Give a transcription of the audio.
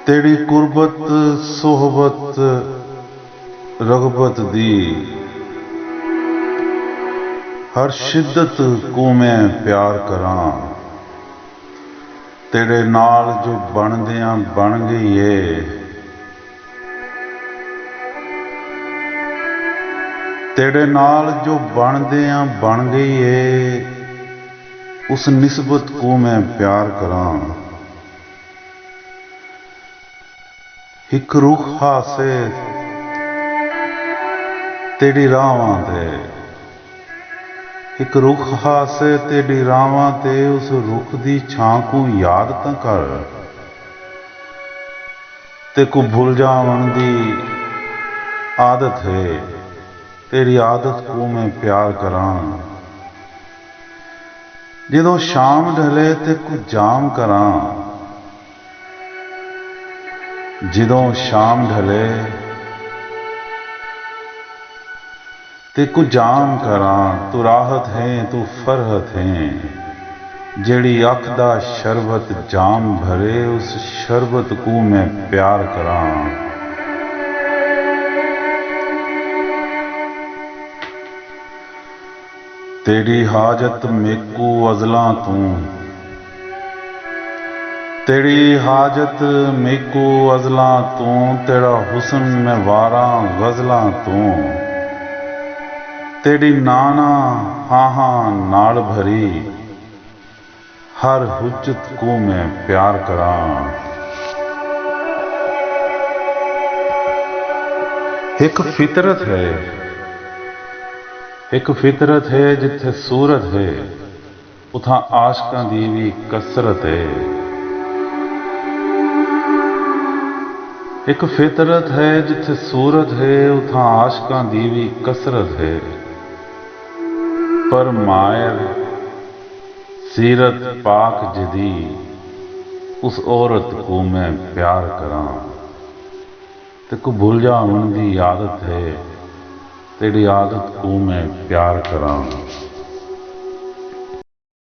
तेरी कुर्बत सोहबत रगबत दी हर शिद्दत को मैं प्यार करां। तेरे नाल जो बनदियां बन गई है, तेरे नाल जो बनदियां बन गई है, उस निस्बत को मैं प्यार करां। एक रुख हासे तेरी रावां ते, एक रुख हासे तेरी रावां ते, उस रुख दी छां को याद तां कर। ते को भुल जावन दी आदत है, तेरी आदत को मैं प्यार करां। जदों शाम ढले ते को जाम करां, जदों शाम ढले ते को जाम करां। तू राहत है तू फरहत है, जेड़ी अख दा शरबत जाम भरे, उस शरबत को मैं प्यार करां। तेरी हाजत मेकू अज़लां तू, तेरी हाजत मेकू अज़लां तू, तेरा हुस्न मैं वारां गज़लां तू। तेरी नाना हाहां नाल भरी, हर हुज्जत को मैं प्यार करां। एक फितरत है, एक फितरत है जिथे सूरत है, उथां आशकां दी भी कसरत है। एक फितरत है जिथे सूरत है, उथां आशकां दी भी कसरत है। पर मायर सीरत पाक जदी, उस औरत को मैं प्यार करां। ते को भूल जावन दी आदत है, तेरी आदत को मैं प्यार करां।